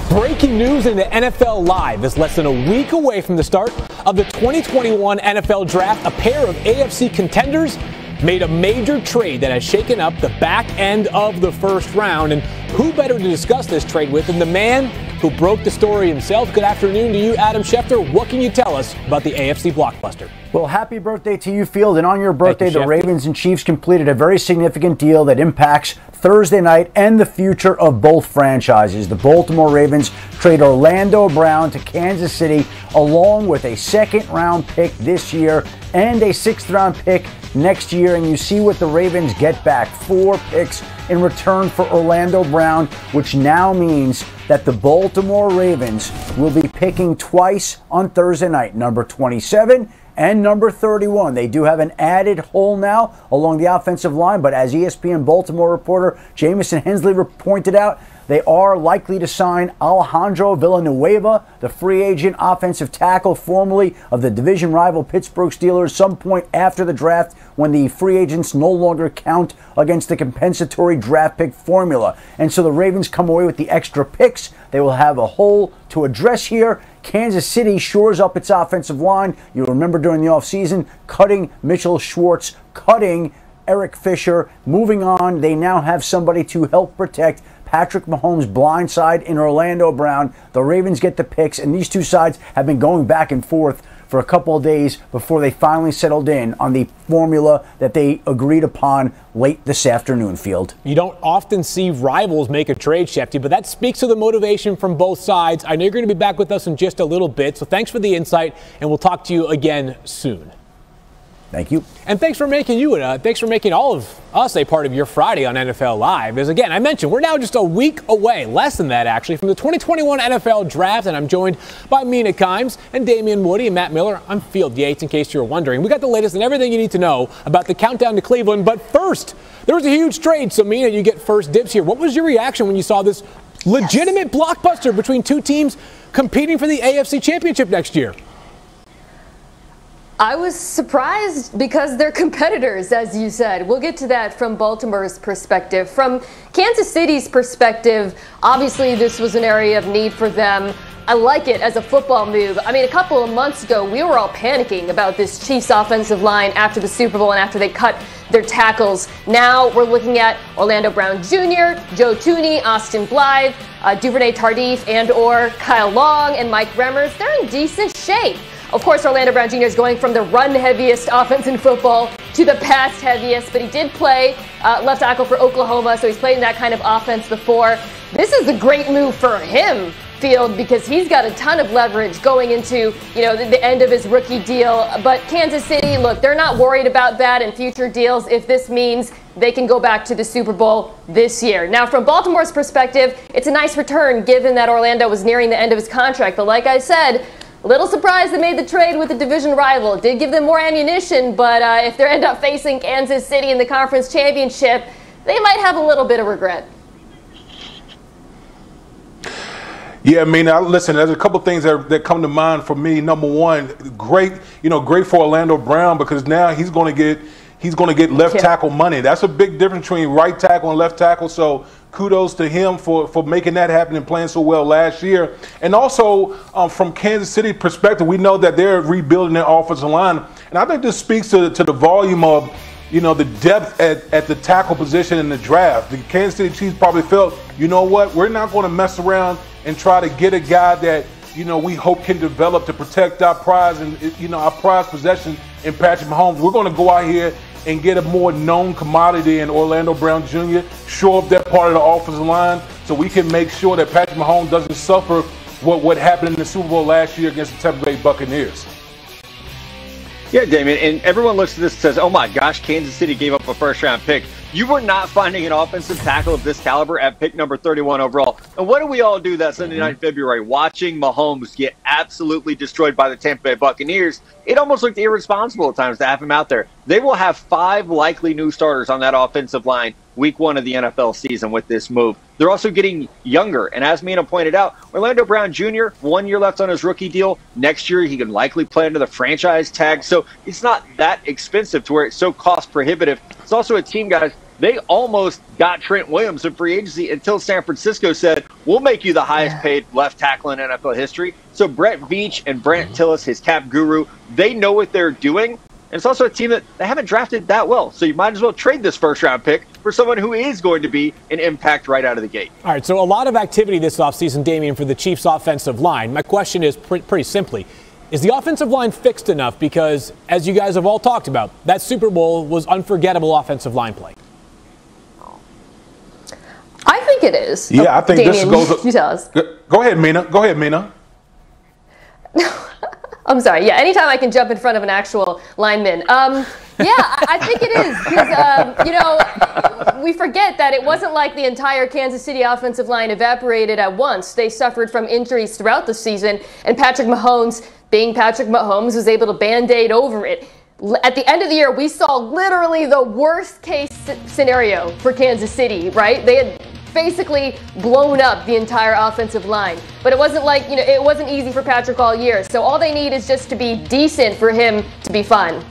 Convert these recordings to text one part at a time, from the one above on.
Breaking news in the NFL Live is less than a week away from the start of the 2021 NFL Draft. A pair of AFC contenders made a major trade that has shaken up the back end of the first round. And who better to discuss this trade with than the man who broke the story himself? Good afternoon to you, Adam Schefter. What can you tell us about the AFC blockbuster? Well, happy birthday to you, Field. And on your birthday, the Ravens and Chiefs completed a very significant deal that impacts Thursday night and the future of both franchises. The Baltimore Ravens trade Orlando Brown to Kansas City, along with a second-round pick this year and a sixth-round pick next year. And you see what the Ravens get back: 4 picks in return for Orlando Brown, which now means that the Baltimore Ravens will be picking twice on Thursday night, number 27 and number 31. They do have an added hole now along the offensive line, but as ESPN Baltimore reporter Jamison Hensley pointed out, they are likely to sign Alejandro Villanueva, the free agent offensive tackle formerly of the division rival Pittsburgh Steelers, some point after the draft when the free agents no longer count against the compensatory draft pick formula. And so the Ravens come away with the extra picks. They will have a hole to address here. Kansas City shores up its offensive line. You'll remember during the offseason cutting Mitchell Schwartz, cutting Eric Fisher. Moving on, they now have somebody to help protect Patrick Mahomes' blind side in Orlando Brown. The Ravens get the picks, and these two sides have been going back and forth for a couple of days before they finally settled in on the formula that they agreed upon late this afternoon, Field. You don't often see rivals make a trade, Shefty, but that speaks to the motivation from both sides. I know you're going to be back with us in just a little bit, so thanks for the insight, and we'll talk to you again soon. Thank you. And thanks for making all of us a part of your Friday on NFL Live. As again, I mentioned, we're now just a week away, less than that actually, from the 2021 NFL Draft, and I'm joined by Mina Kimes and Damian Woody and Matt Miller. I'm Field Yates, in case you're wondering. We got the latest and everything you need to know about the countdown to Cleveland, but first, there was a huge trade, so Mina, you get first dibs here. What was your reaction when you saw this legitimate blockbuster between two teams competing for the AFC Championship next year? I was surprised because they're competitors, as you said. We'll get to that from Baltimore's perspective. From Kansas City's perspective, obviously this was an area of need for them. I like it as a football move. I mean, a couple of months ago, we were all panicking about this Chiefs offensive line after the Super Bowl and after they cut their tackles. Now we're looking at Orlando Brown Jr., Joe Thuney, Austin Blythe, Duvernay Tardif, and or Kyle Long and Mike Remmers. They're in decent shape. Of course, Orlando Brown Jr. is going from the run-heaviest offense in football to the pass-heaviest, but he did play left tackle for Oklahoma, so he's played in that kind of offense before. This is a great move for him, Field, because he's got a ton of leverage going into, the end of his rookie deal. But Kansas City, look, they're not worried about that in future deals if this means they can go back to the Super Bowl this year. Now, from Baltimore's perspective, it's a nice return given that Orlando was nearing the end of his contract. But like I said, a little surprised they made the trade with a division rival. It did give them more ammunition, but if they end up facing Kansas City in the conference championship, they might have a little bit of regret. Yeah, I mean, listen, there's a couple things that come to mind for me. Number one, great for Orlando Brown, because now he's going to get left tackle money. That's a big difference between right tackle and left tackle. So kudos to him for making that happen and playing so well last year. And also from Kansas City perspective, we know that they're rebuilding their offensive line. And I think this speaks to the volume of, the depth at the tackle position in the draft. The Kansas City Chiefs probably felt, you know what, we're not going to mess around and try to get a guy that, we hope can develop to protect our prize and, our prize possession in Patrick Mahomes. We're going to go out here and get a more known commodity in Orlando Brown Jr., shore up that part of the offensive line so we can make sure that Patrick Mahomes doesn't suffer what happened in the Super Bowl last year against the Tampa Bay Buccaneers. Yeah, Damien, and everyone looks at this and says, oh my gosh, Kansas City gave up a first-round pick. You were not finding an offensive tackle of this caliber at pick number 31 overall. And what do we all do that Sunday night in February? Watching Mahomes get absolutely destroyed by the Tampa Bay Buccaneers, it almost looked irresponsible at times to have him out there. They will have 5 likely new starters on that offensive line week 1 of the NFL season with this move. They're also getting younger. And as Mina pointed out, Orlando Brown Jr., 1 year left on his rookie deal. Next year, he can likely play under the franchise tag. So it's not that expensive to where it's so cost prohibitive. It's also a team, guys, They almost got Trent Williams in free agency until San Francisco said, we'll make you the highest paid left tackle in NFL history. So Brett Veach and Brant Tillis, his cap guru, they know what they're doing. And it's also a team that they haven't drafted that well. So you might as well trade this first-round pick for someone who is going to be an impact right out of the gate. All right, so a lot of activity this offseason, Damian, for the Chiefs' offensive line. My question is pretty simply, is the offensive line fixed enough? Because, as you guys have all talked about, that Super Bowl was unforgettable offensive line play. I think it is. Yeah, I think Damian, this goes. You tell us. Go ahead, Mina. Go ahead, Mina. I'm sorry. Yeah, anytime I can jump in front of an actual lineman. Yeah, I think it is. Because, you know, we forget that it wasn't like the entire Kansas City offensive line evaporated at once. They suffered from injuries throughout the season, and Patrick Mahomes, being Patrick Mahomes, was able to Band-Aid over it. At the end of the year, we saw literally the worst case scenario for Kansas City, right? They had basically blown up the entire offensive line. But it wasn't like, you know, it wasn't easy for Patrick all year. So all they need is just to be decent for him to be fun.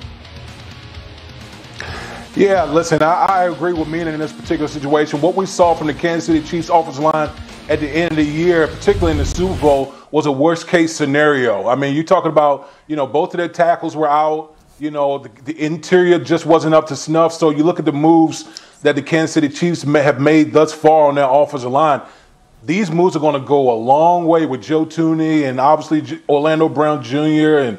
Yeah, listen, I agree with Mina in this particular situation. What we saw from the Kansas City Chiefs offensive line at the end of the year, particularly in the Super Bowl, was a worst case scenario. I mean, you're talking about, you know, both of their tackles were out. You know, the interior just wasn't up to snuff. So you look at the moves that the Kansas City Chiefs have made thus far on their offensive line. These moves are going to go a long way with Joe Thuney and obviously Orlando Brown Jr.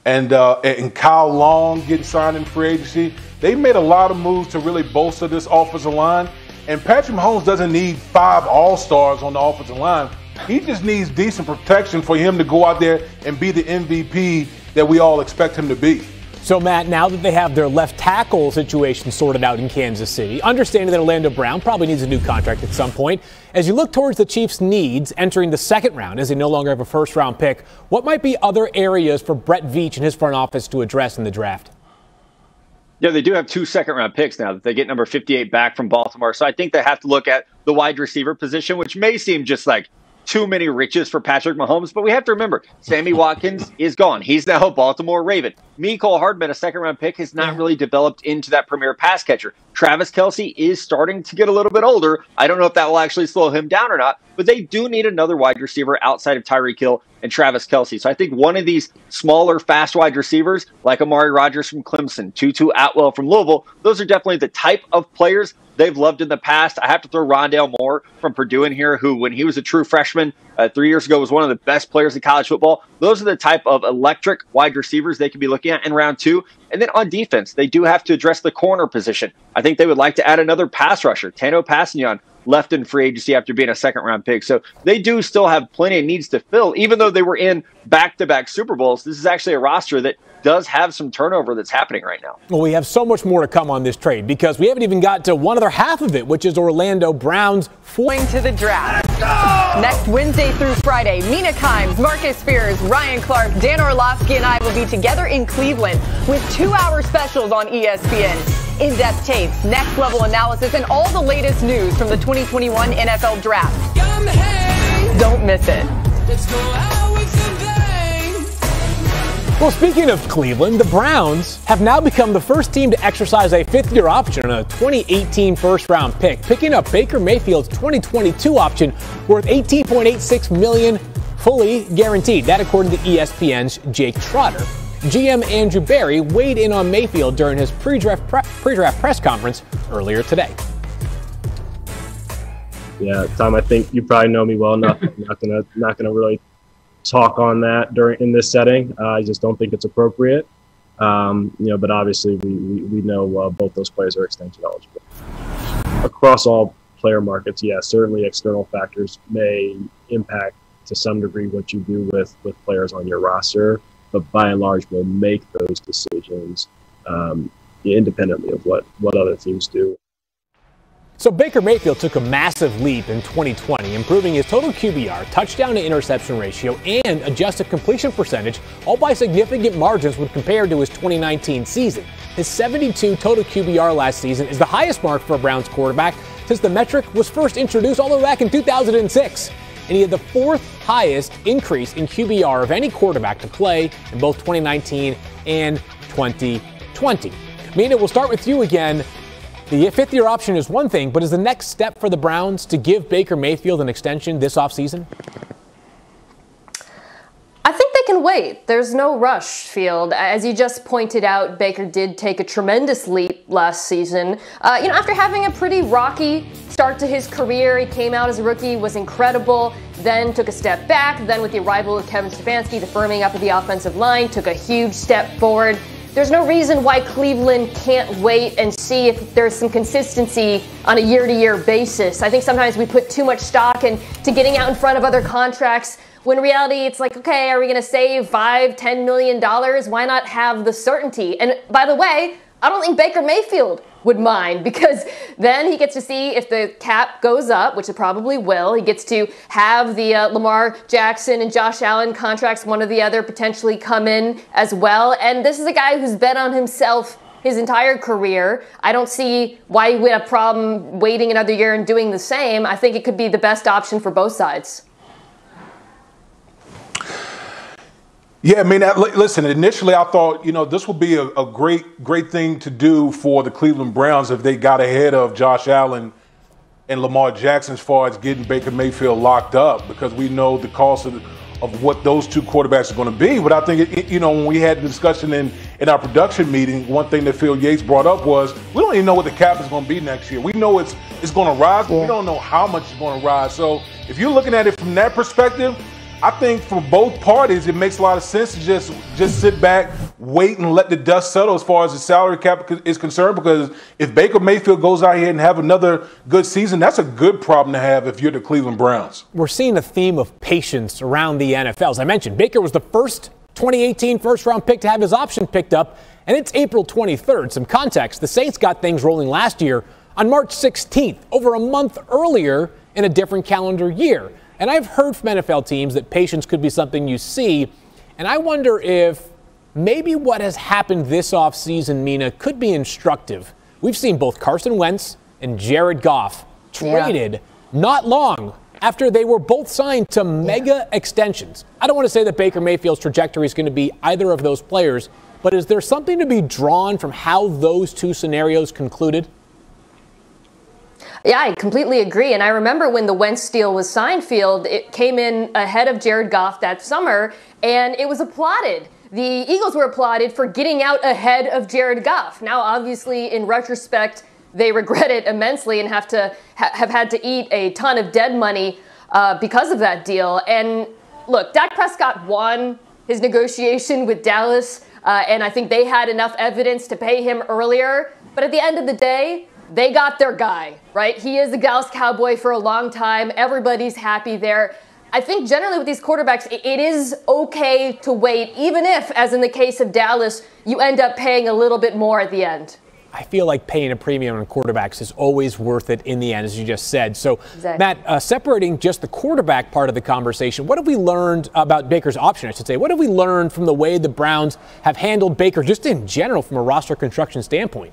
and Kyle Long getting signed in free agency. They made a lot of moves to really bolster this offensive line. And Patrick Mahomes doesn't need 5 all-stars on the offensive line. He just needs decent protection for him to go out there and be the MVP that we all expect him to be. So, Matt, now that they have their left tackle situation sorted out in Kansas City, understanding that Orlando Brown probably needs a new contract at some point, as you look towards the Chiefs' needs entering the second round, as they no longer have a first-round pick, what might be other areas for Brett Veach and his front office to address in the draft? Yeah, they do have 2 second-round picks now that they get number 58 back from Baltimore. So I think they have to look at the wide receiver position, which may seem just like too many riches for Patrick Mahomes, but we have to remember, Sammy Watkins is gone. He's now a Baltimore Raven. Mecole Hardman, a second-round pick, has not really developed into that premier pass catcher. Travis Kelce is starting to get a little bit older. I don't know if that will actually slow him down or not, but they do need another wide receiver outside of Tyreek Hill and Travis Kelce. So I think one of these smaller, fast wide receivers, like Amari Rodgers from Clemson, Tutu Atwell from Louisville, those are definitely the type of players they've loved in the past. I have to throw Rondale Moore from Purdue in here, who, when he was a true freshman 3 years ago, was one of the best players in college football. Those are the type of electric wide receivers they could be looking at in round 2. And then on defense, they do have to address the corner position. I think they would like to add another pass rusher. Tano Passignon left in free agency after being a second-round pick. So they do still have plenty of needs to fill. Even though they were in back-to-back Super Bowls, this is actually a roster that does have some turnover that's happening right now. Well, we have so much more to come on this trade because we haven't even got to one other half of it, which is Orlando Brown's going to the draft. Next Wednesday through Friday, Mina Kimes, Marcus Spears, Ryan Clark, Dan Orlovsky, and I will be together in Cleveland with 2-hour specials on ESPN. In-depth tapes, next-level analysis, and all the latest news from the 2021 NFL Draft. Don't miss it. Well, speaking of Cleveland, the Browns have now become the first team to exercise a 5th-year option on a 2018 first-round pick, picking up Baker Mayfield's 2022 option worth $18.86 million, fully guaranteed. That according to ESPN's Jake Trotter. GM Andrew Berry weighed in on Mayfield during his pre-draft press conference earlier today. Yeah, Tom, I think you probably know me well enough. I'm not gonna really talk on that in this setting. I just don't think it's appropriate. But obviously we know both those players are extension eligible. Across all player markets, yes, certainly external factors may impact to some degree what you do with players on your roster, but by and large we'll make those decisions independently of what other teams do. So Baker Mayfield took a massive leap in 2020, improving his total QBR, touchdown to interception ratio, and adjusted completion percentage, all by significant margins when compared to his 2019 season. His 72 total QBR last season is the highest mark for a Browns quarterback since the metric was first introduced all the way back in 2006. And he had the 4th highest increase in QBR of any quarterback to play in both 2019 and 2020. Mina, we'll start with you again. The fifth-year option is one thing, but is the next step for the Browns to give Baker Mayfield an extension this offseason? I think they can wait. There's no rush, Field. As you just pointed out, Baker did take a tremendous leap last season. After having a pretty rocky start to his career, he came out as a rookie, was incredible, then took a step back, then with the arrival of Kevin Stefanski, the firming up of the offensive line, took a huge step forward. There's no reason why Cleveland can't wait and see if there's some consistency on a year-to-year basis. I think sometimes we put too much stock into getting out in front of other contracts, when in reality it's like, okay, are we going to save $5-10 million? Why not have the certainty? And by the way, I don't think Baker Mayfield would mind, because then he gets to see if the cap goes up, which it probably will. He gets to have the Lamar Jackson and Josh Allen contracts, one or the other, potentially come in as well. And this is a guy who's bet on himself his entire career. I don't see why he would have a problem waiting another year and doing the same. I think it could be the best option for both sides. Yeah, I mean, listen, initially I thought, this would be a great thing to do for the Cleveland Browns if they got ahead of Josh Allen and Lamar Jackson as far as getting Baker Mayfield locked up, because we know the cost of what those two quarterbacks are going to be. But I think, when we had the discussion in our production meeting, one thing that Phil Yates brought up was we don't even know what the cap is going to be next year. We know it's going to rise, but we don't know how much it's going to rise. So if you're looking at it from that perspective, I think for both parties, it makes a lot of sense to just sit back, wait, and let the dust settle as far as the salary cap is concerned. Because if Baker Mayfield goes out here and have another good season, that's a good problem to have if you're the Cleveland Browns. We're seeing a theme of patience around the NFL. As I mentioned, Baker was the first 2018 first-round pick to have his option picked up, and it's April 23rd. Some context, the Saints got things rolling last year on March 16th, over a month earlier in a different calendar year. And I've heard from NFL teams that patience could be something you see. And I wonder if maybe what has happened this offseason, Mina, could be instructive. We've seen both Carson Wentz and Jared Goff traded not long after they were both signed to mega extensions. I don't want to say that Baker Mayfield's trajectory is going to be either of those players, but is there something to be drawn from how those two scenarios concluded? Yeah, I completely agree. And I remember when the Wentz deal was signed, Field, it came in ahead of Jared Goff that summer, and it was applauded. The Eagles were applauded for getting out ahead of Jared Goff. Now, obviously, in retrospect, they regret it immensely and have had to eat a ton of dead money because of that deal. And look, Dak Prescott won his negotiation with Dallas, and I think they had enough evidence to pay him earlier. But at the end of the day, they got their guy, right? He is the Dallas Cowboy for a long time. Everybody's happy there. I think generally with these quarterbacks, it is okay to wait, even if, as in the case of Dallas, you end up paying a little bit more at the end. I feel like paying a premium on quarterbacks is always worth it in the end, as you just said. So, exactly. Matt, separating just the quarterback part of the conversation, what have we learned about Baker's option, I should say? What have we learned from the way the Browns have handled Baker, just in general, from a roster construction standpoint?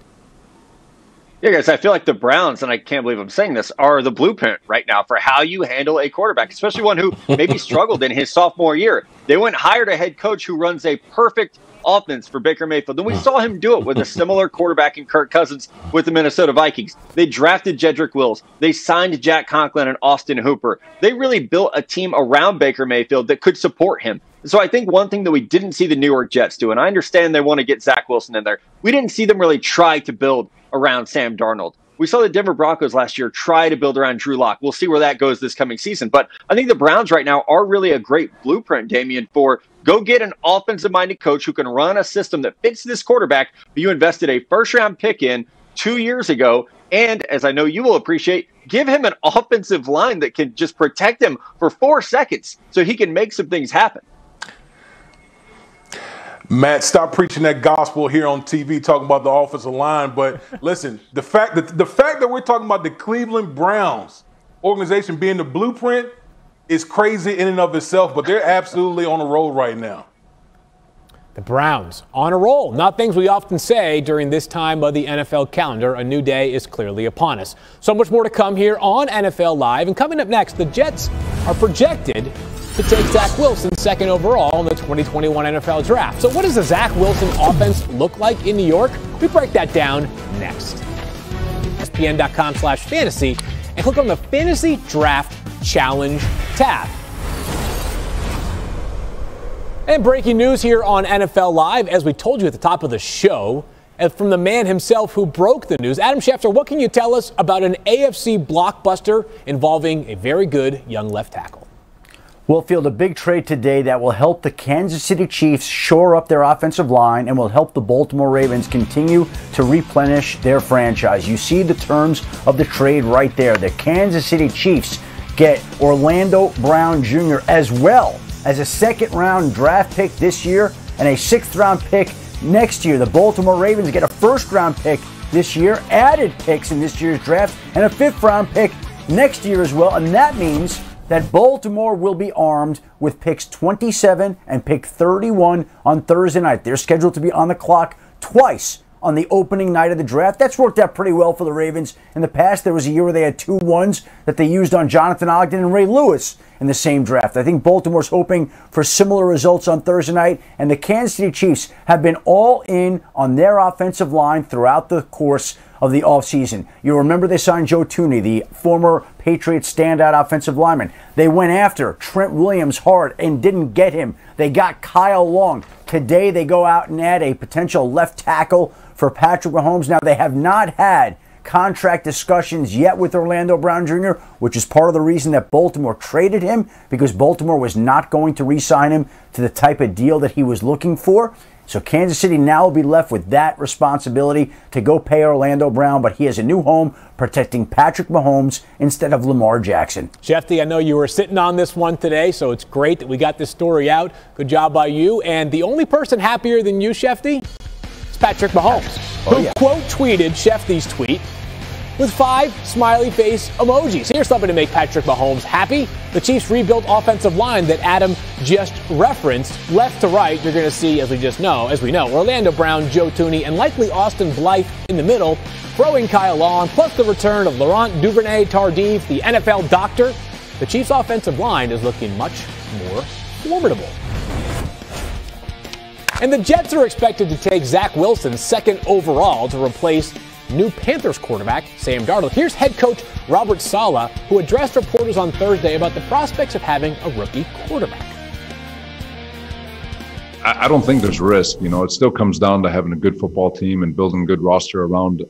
Yeah, guys, I feel like the Browns, and I can't believe I'm saying this, are the blueprint right now for how you handle a quarterback, especially one who maybe struggled in his sophomore year. They went and hired a head coach who runs a perfect offense for Baker Mayfield. And we saw him do it with a similar quarterback in Kirk Cousins with the Minnesota Vikings. They drafted Jedrick Wills. They signed Jack Conklin and Austin Hooper. They really built a team around Baker Mayfield that could support him. So I think one thing that we didn't see the New York Jets do, and I understand they want to get Zach Wilson in there, we didn't see them really try to build around Sam Darnold. We saw the Denver Broncos last year try to build around Drew Lock. We'll see where that goes this coming season. But I think the Browns right now are really a great blueprint, Damian, for go get an offensive-minded coach who can run a system that fits this quarterback that you invested a first-round pick in 2 years ago. And, as I know you will appreciate, give him an offensive line that can just protect him for 4 seconds so he can make some things happen. Matt, stop preaching that gospel here on TV, talking about the offensive line. But listen, the fact that we're talking about the Cleveland Browns organization being the blueprint is crazy in and of itself. But they're absolutely on a roll right now. The Browns on a roll. Not things we often say during this time of the NFL calendar. A new day is clearly upon us. So much more to come here on NFL Live. And coming up next, the Jets are projected to take Zach Wilson second overall in the 2021 NFL Draft. So what does the Zach Wilson offense look like in New York? We break that down next. ESPN.com/fantasy and click on the Fantasy Draft Challenge tab. And breaking news here on NFL Live, as we told you at the top of the show, and from the man himself who broke the news, Adam Schefter, what can you tell us about an AFC blockbuster involving a very good young left tackle? We'll field a big trade today that will help the Kansas City Chiefs shore up their offensive line and will help the Baltimore Ravens continue to replenish their franchise. You see the terms of the trade right there. The Kansas City Chiefs get Orlando Brown Jr. as well as a second-round draft pick this year and a sixth-round pick next year. The Baltimore Ravens get a first-round pick this year, added picks in this year's draft, and a fifth-round pick next year as well. And that means that Baltimore will be armed with picks 27 and pick 31 on Thursday night. They're scheduled to be on the clock twice on the opening night of the draft. That's worked out pretty well for the Ravens. In the past, there was a year where they had 2 1s that they used on Jonathan Ogden and Ray Lewis in the same draft. I think Baltimore's hoping for similar results on Thursday night, and the Kansas City Chiefs have been all in on their offensive line throughout the course of the offseason. You'll remember they signed Joe Thuney, the former Patriots standout offensive lineman. They went after Trent Williams hard and didn't get him. They got Kyle Long. Today they go out and add a potential left tackle for Patrick Mahomes. Now, they have not had contract discussions yet with Orlando Brown Jr., which is part of the reason that Baltimore traded him, because Baltimore was not going to re-sign him to the type of deal that he was looking for. So Kansas City now will be left with that responsibility to go pay Orlando Brown, but he has a new home protecting Patrick Mahomes instead of Lamar Jackson. Shefty, I know you were sitting on this one today, so it's great that we got this story out. Good job by you. And the only person happier than you, Shefty, is Patrick Mahomes, who quote tweeted Shefty's tweet with 5 smiley face emojis. Here's something to make Patrick Mahomes happy. The Chiefs' rebuilt offensive line that Adam just referenced, left to right, you're going to see, as we know, Orlando Brown, Joe Thuney, and likely Austin Blythe in the middle, throwing Kyle Long, plus the return of Laurent Duvernay-Tardif, the NFL doctor. The Chiefs' offensive line is looking much more formidable. And the Jets are expected to take Zach Wilson second overall to replace new Panthers quarterback Sam Darnold. Here's head coach Robert Saleh, who addressed reporters on Thursday about the prospects of having a rookie quarterback. I don't think there's risk. You know, it still comes down to having a good football team and building a good roster around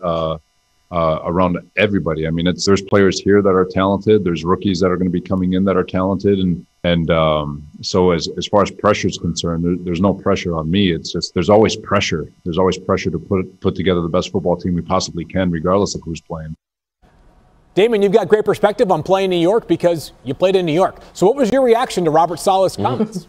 everybody. I mean, there's players here that are talented. There's rookies that are going to be coming in that are talented, and so as far as pressure is concerned, there's no pressure on me. It's just there's always pressure. There's always pressure to put together the best football team we possibly can, regardless of who's playing. Damon, you've got great perspective on playing in New York because you played in New York. So what was your reaction to Robert Saleh's comments?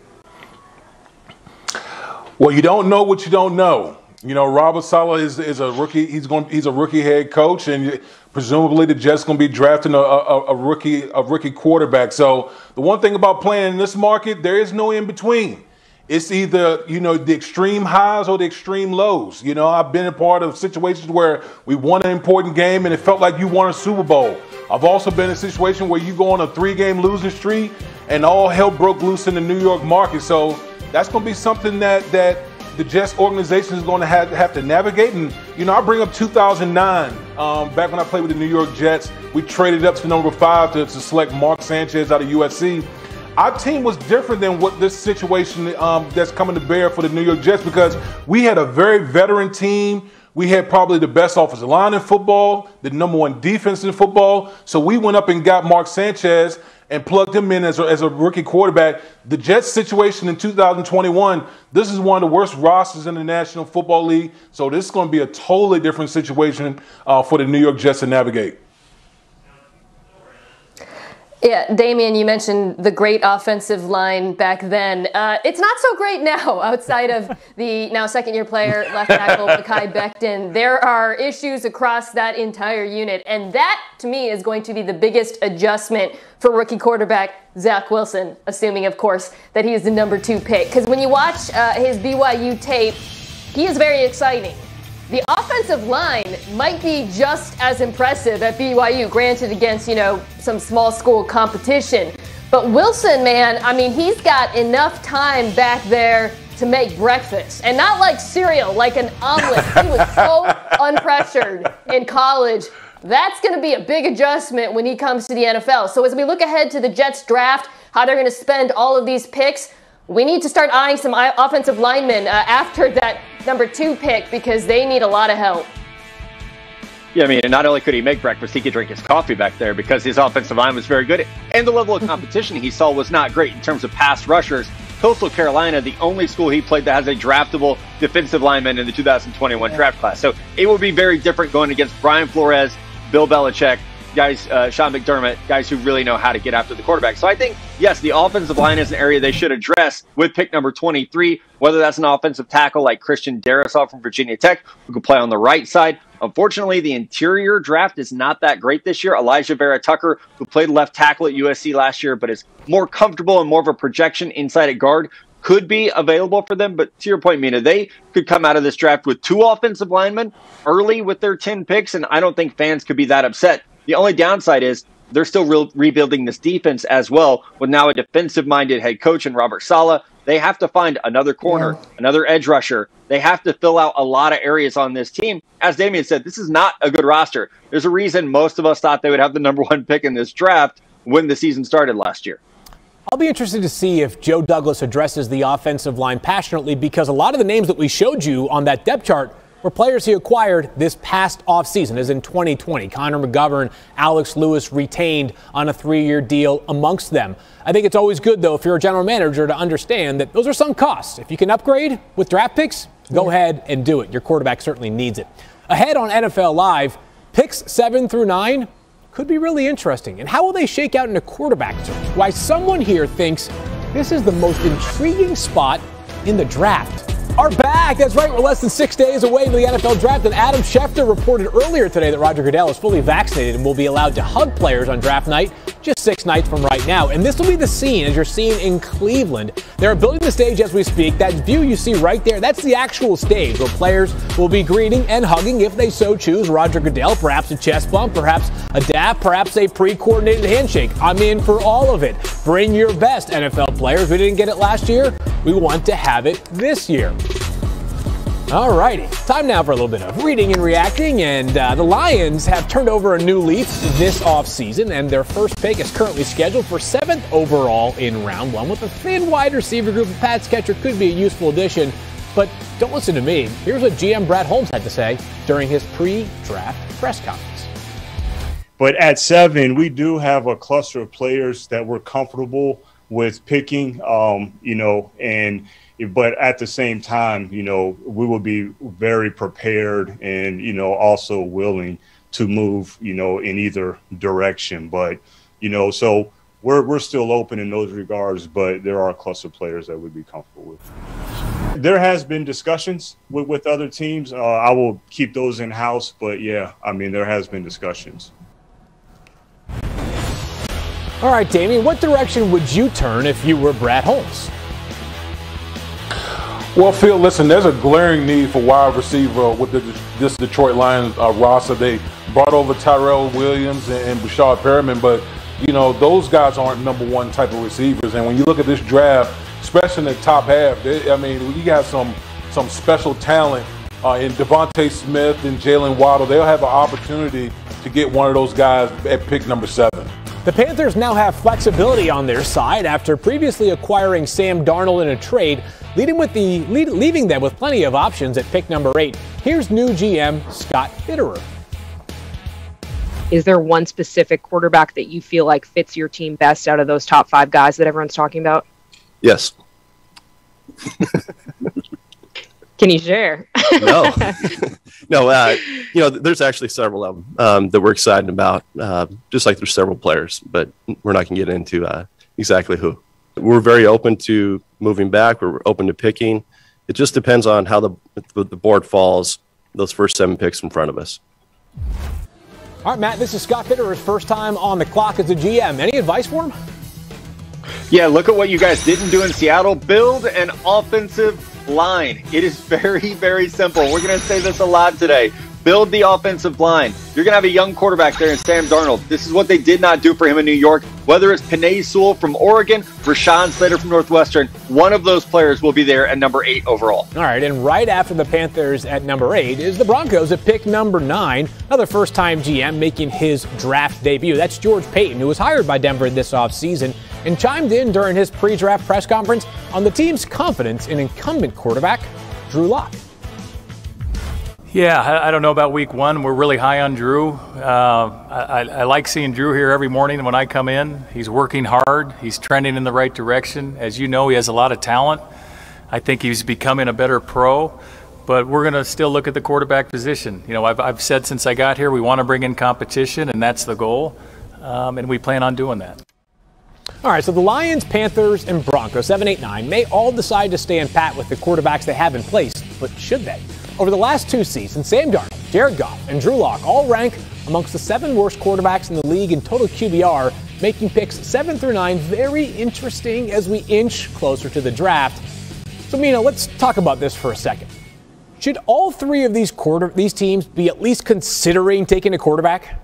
Well, you don't know what you don't know. You know, Robert Saleh is a rookie. He's a rookie head coach, and presumably the Jets going to be drafting a rookie quarterback. So the one thing about playing in this market, there is no in between. It's either, you know, the extreme highs or the extreme lows. You know, I've been a part of situations where we won an important game and it felt like you won a Super Bowl. I've also been in a situation where you go on a 3-game losing streak and all hell broke loose in the New York market. So that's going to be something that the Jets organization is going to have to navigate. And, you know, I bring up 2009, back when I played with the New York Jets. We traded up to number 5 to select Mark Sanchez out of USC. Our team was different than what this situation that's coming to bear for the New York Jets, because we had a very veteran team. We had probably the best offensive line in football, the number 1 defense in football. So we went up and got Mark Sanchez and plugged him in as a rookie quarterback. The Jets situation in 2021, this is one of the worst rosters in the National Football League. So this is going to be a totally different situation for the New York Jets to navigate. Yeah, Damian, you mentioned the great offensive line back then. It's not so great now outside of the now second-year player, left tackle, Mekhi Becton. There are issues across that entire unit, and that, to me, is going to be the biggest adjustment for rookie quarterback Zach Wilson, assuming, of course, that he is the number 2 pick. Because when you watch his BYU tape, he is very exciting. The offensive line might be just as impressive at BYU, granted against, you know, some small school competition. But Wilson, man, I mean, he's got enough time back there to make breakfast. And not like cereal, like an omelet. He was so unpressured in college. That's going to be a big adjustment when he comes to the NFL. So as we look ahead to the Jets draft, how they're going to spend all of these picks, we need to start eyeing some offensive linemen after that number 2 pick because they need a lot of help. Yeah, I mean, and not only could he make breakfast, he could drink his coffee back there because his offensive line was very good. And the level of competition he saw was not great in terms of pass rushers. Coastal Carolina, the only school he played that has a draftable defensive lineman in the 2021 draft class. So it will be very different going against Brian Flores, Bill Belichick, guys, Sean McDermott, guys who really know how to get after the quarterback. So I think, yes, the offensive line is an area they should address with pick number 23, whether that's an offensive tackle like Christian Darrisaw from Virginia Tech, who could play on the right side. Unfortunately, the interior draft is not that great this year. Elijah Vera Tucker, who played left tackle at USC last year, but is more comfortable and more of a projection inside at guard, could be available for them. But to your point, Mina, they could come out of this draft with 2 offensive linemen early with their 10 picks, and I don't think fans could be that upset. The only downside is they're still rebuilding this defense as well with now a defensive-minded head coach in Robert Saleh. They have to find another corner, another edge rusher. They have to fill out a lot of areas on this team. As Damian said, this is not a good roster. There's a reason most of us thought they would have the number 1 pick in this draft when the season started last year. I'll be interested to see if Joe Douglas addresses the offensive line passionately because a lot of the names that we showed you on that depth chart were players he acquired this past offseason, as in 2020. Connor McGovern, Alex Lewis retained on a 3-year deal amongst them. I think it's always good, though, if you're a general manager to understand that those are some costs. If you can upgrade with draft picks, go ahead and do it. Your quarterback certainly needs it. Ahead on NFL Live, picks 7 through 9 could be really interesting. And how will they shake out in a quarterback search? Why someone here thinks this is the most intriguing spot in the draft. Are back. That's right. We're less than 6 days away from the NFL draft, and Adam Schefter reported earlier today that Roger Goodell is fully vaccinated and will be allowed to hug players on draft night just 6 nights from right now. And this will be the scene, as you're seeing in Cleveland. They're building the stage as we speak. That view you see right there, that's the actual stage where players will be greeting and hugging, if they so choose, Roger Goodell. Perhaps a chest bump, perhaps a dap, perhaps a pre-coordinated handshake. I'm in for all of it. Bring your best, NFL players. We didn't get it last year. We want to have it this year. All righty, time now for a little bit of reading and reacting, and the Lions have turned over a new leaf this offseason, and their first pick is currently scheduled for 7th overall in round 1. With a thin wide receiver group, a pass catcher could be a useful addition, but don't listen to me. Here's what GM Brad Holmes had to say during his pre-draft press conference. But at 7, we do have a cluster of players that we're comfortable with picking, but at the same time, we will be very prepared and, also willing to move, in either direction. But, so we're still open in those regards, but there are a cluster of players that we'd be comfortable with. There has been discussions with other teams. I will keep those in-house, but yeah, there has been discussions. All right, Damian, what direction would you turn if you were Brad Holmes? Well, Phil, listen, there's a glaring need for wide receiver with this Detroit Lions roster. They brought over Tyrell Williams and Bashard Perriman, but, those guys aren't number 1 type of receivers. And when you look at this draft, especially in the top half, you got some special talent in Devontae Smith and Jalen Waddle. They'll have an opportunity to get one of those guys at pick number 7. The Panthers now have flexibility on their side after previously acquiring Sam Darnold in a trade, leaving them with plenty of options at pick number 8. Here's new GM Scott Fitterer. Is there one specific quarterback that you feel like fits your team best out of those top 5 guys that everyone's talking about? Yes. Can you share? No. There's actually several of them that we're excited about, just like there's several players, but we're not going to get into exactly who. We're very open to moving back. We're open to picking. It just depends on how the board falls, those first 7 picks in front of us. All right, Matt, this is Scott Fitterer's first time on the clock as a GM. Any advice for him? Yeah, look at what you guys didn't do in Seattle. Build an offensive line. It is very, very simple. We're going to say this a lot today. build the offensive line. You're going to have a young quarterback there in Sam Darnold. This is what they did not do for him in New York. Whether it's Penei Sewell from Oregon, Rashawn Slater from Northwestern, one of those players will be there at number 8 overall. All right, and right after the Panthers at number 8 is the Broncos at pick number 9. Another first-time GM making his draft debut. That's George Paton, who was hired by Denver this offseason and chimed in during his pre-draft press conference on the team's confidence in incumbent quarterback Drew Lock. Yeah, I don't know about week 1. We're really high on Drew. I like seeing Drew here every morning when I come in. He's working hard. He's trending in the right direction. As you know, he has a lot of talent. I think he's becoming a better pro. But we're going to still look at the quarterback position. You know, I've said since I got here we want to bring in competition, and that's the goal. And we plan on doing that. All right, so the Lions, Panthers, and Broncos, 7, 8, 9, may all decide to stand pat with the quarterbacks they have in place, but should they? Over the last 2 seasons, Sam Darnold, Jared Goff, and Drew Lock all rank amongst the 7 worst quarterbacks in the league in total QBR, making picks 7 through 9 very interesting as we inch closer to the draft. So, Mina, let's talk about this for a second. Should all 3 of these teams be at least considering taking a quarterback?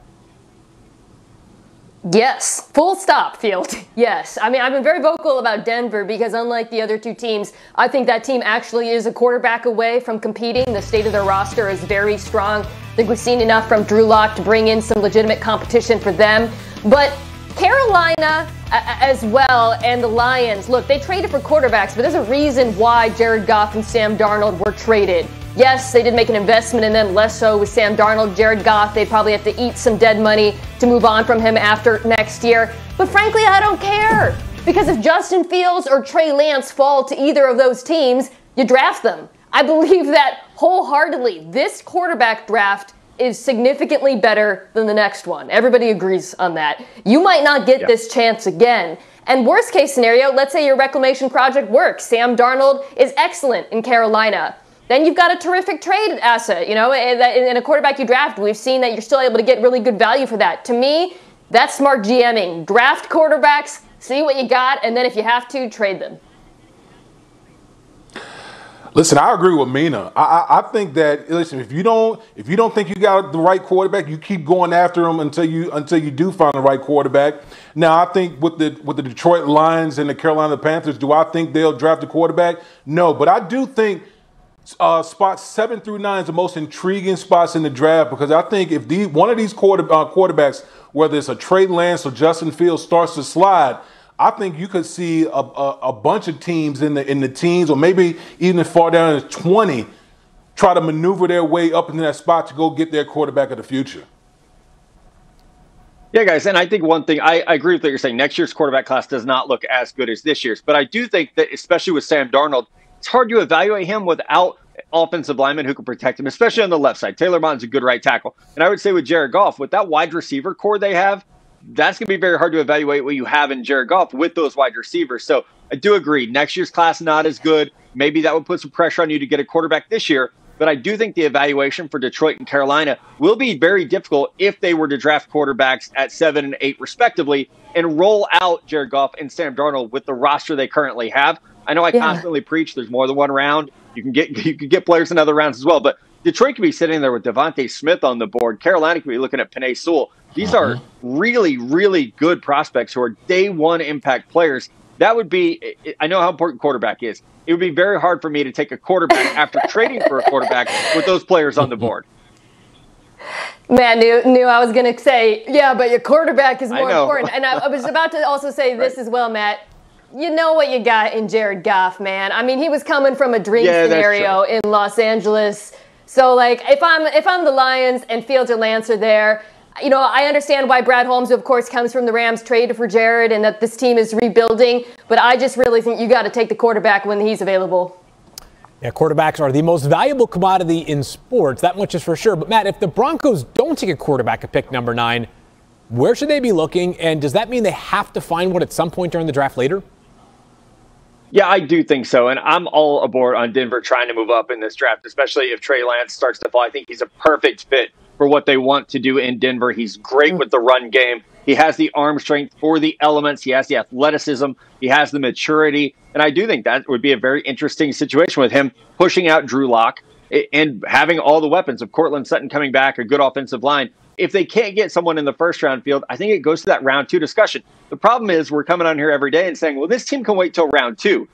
Yes, full stop, Field. Yes. I mean, I've been very vocal about Denver because unlike the other 2 teams, I think that team actually is a quarterback away from competing. The state of their roster is very strong. I think we've seen enough from Drew Lock to bring in some legitimate competition for them. But Carolina as well and the Lions, look, they traded for quarterbacks, but there's a reason why Jared Goff and Sam Darnold were traded. Yes, they did make an investment in them, less so with Sam Darnold. Jared Goff, they'd probably have to eat some dead money to move on from him after next year. But frankly, I don't care. Because if Justin Fields or Trey Lance fall to either of those teams, you draft them. I believe that wholeheartedly. This quarterback draft is significantly better than the next one. Everybody agrees on that. You might not get this chance again. And worst case scenario, let's say your reclamation project works. Sam Darnold is excellent in Carolina. Then you've got a terrific trade asset, you know, in a quarterback you draft. We've seen that you're still able to get really good value for that. To me, that's smart GMing. Draft quarterbacks, see what you got, and then if you have to, trade them. Listen, I agree with Mina. I think that, listen, if you don't think you got the right quarterback, you keep going after him until you do find the right quarterback. Now, I think with the Detroit Lions and the Carolina Panthers, do I think they'll draft a quarterback? No, but I do think spots 7 through 9 is the most intriguing spots in the draft because I think if one of these quarterbacks, whether it's a Trey Lance or Justin Fields, starts to slide, I think you could see a bunch of teams in the teens or maybe even as far down as 20 try to maneuver their way up into that spot to go get their quarterback of the future. Yeah, guys, and I think one thing, I agree with what you're saying. Next year's quarterback class does not look as good as this year's, but I do think that, especially with Sam Darnold, it's hard to evaluate him without offensive linemen who can protect him, especially on the left side. Taylor Moton's a good right tackle. And I would say with Jared Goff, with that wide receiver core they have, that's going to be very hard to evaluate what you have in Jared Goff with those wide receivers. So I do agree. Next year's class not as good. Maybe that would put some pressure on you to get a quarterback this year. But I do think the evaluation for Detroit and Carolina will be very difficult if they were to draft quarterbacks at 7 and 8 respectively and roll out Jared Goff and Sam Darnold with the roster they currently have. I know I constantly preach there's more than one round. You can get players in other rounds as well. But Detroit could be sitting there with Devontae Smith on the board. Carolina could be looking at Penei Sewell. These are really, really good prospects who are day one impact players. That would be, I know how important quarterback is. It would be very hard for me to take a quarterback after trading for a quarterback with those players on the board. Man, knew I was going to say, yeah, but your quarterback is more important. And I was about to also say this as well, Matt. You know what you got in Jared Goff, man. I mean, he was coming from a dream scenario in Los Angeles. So, like, if I'm the Lions and Fields or Lance are there, you know, I understand why Brad Holmes, who of course comes from the Rams, traded for Jared and that this team is rebuilding. But I just really think you got to take the quarterback when he's available. Yeah, quarterbacks are the most valuable commodity in sports. That much is for sure. But, Matt, if the Broncos don't take a quarterback at pick number 9, where should they be looking? And does that mean they have to find one at some point during the draft later? Yeah, I do think so. And I'm all aboard on Denver trying to move up in this draft, especially if Trey Lance starts to fall. I think he's a perfect fit for what they want to do in Denver. He's great with the run game. He has the arm strength for the elements. He has the athleticism. He has the maturity. And I do think that would be a very interesting situation with him pushing out Drew Lock, and having all the weapons of Cortland Sutton coming back, a good offensive line. If they can't get someone in the first round field, I think it goes to that round 2 discussion. The problem is we're coming on here every day and saying, well, this team can wait till round 2.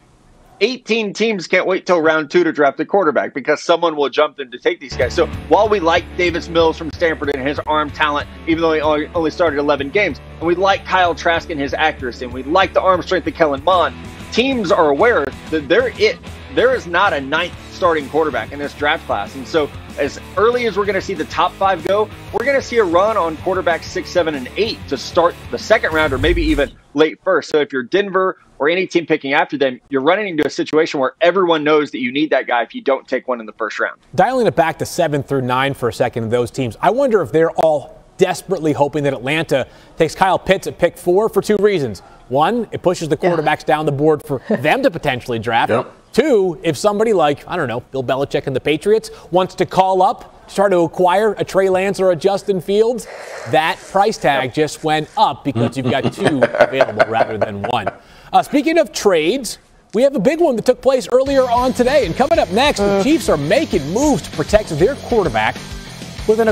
18 teams can't wait till round 2 to draft a quarterback because someone will jump in to take these guys. So while we like Davis Mills from Stanford and his arm talent, even though he only started 11 games, and we like Kyle Trask and his accuracy, and we like the arm strength of Kellen Mond, teams are aware that there is not a 9th starting quarterback in this draft class. And so as early as we're going to see the top 5 go, we're going to see a run on quarterbacks 6, 7, and 8 to start the second round or maybe even late first. So if you're Denver or any team picking after them, you're running into a situation where everyone knows that you need that guy if you don't take one in the first round. Dialing it back to 7 through 9 for a second of those teams, I wonder if they're all desperately hoping that Atlanta takes Kyle Pitts at pick 4 for 2 reasons. 1, it pushes the quarterbacks down the board for them to potentially draft. Yep. 2, if somebody like, I don't know, Bill Belichick and the Patriots wants to call up to try to acquire a Trey Lance or a Justin Fields, that price tag just went up because you've got 2 available rather than 1. Speaking of trades, we have a big one that took place earlier on today. And coming up next, the Chiefs are making moves to protect their quarterback with an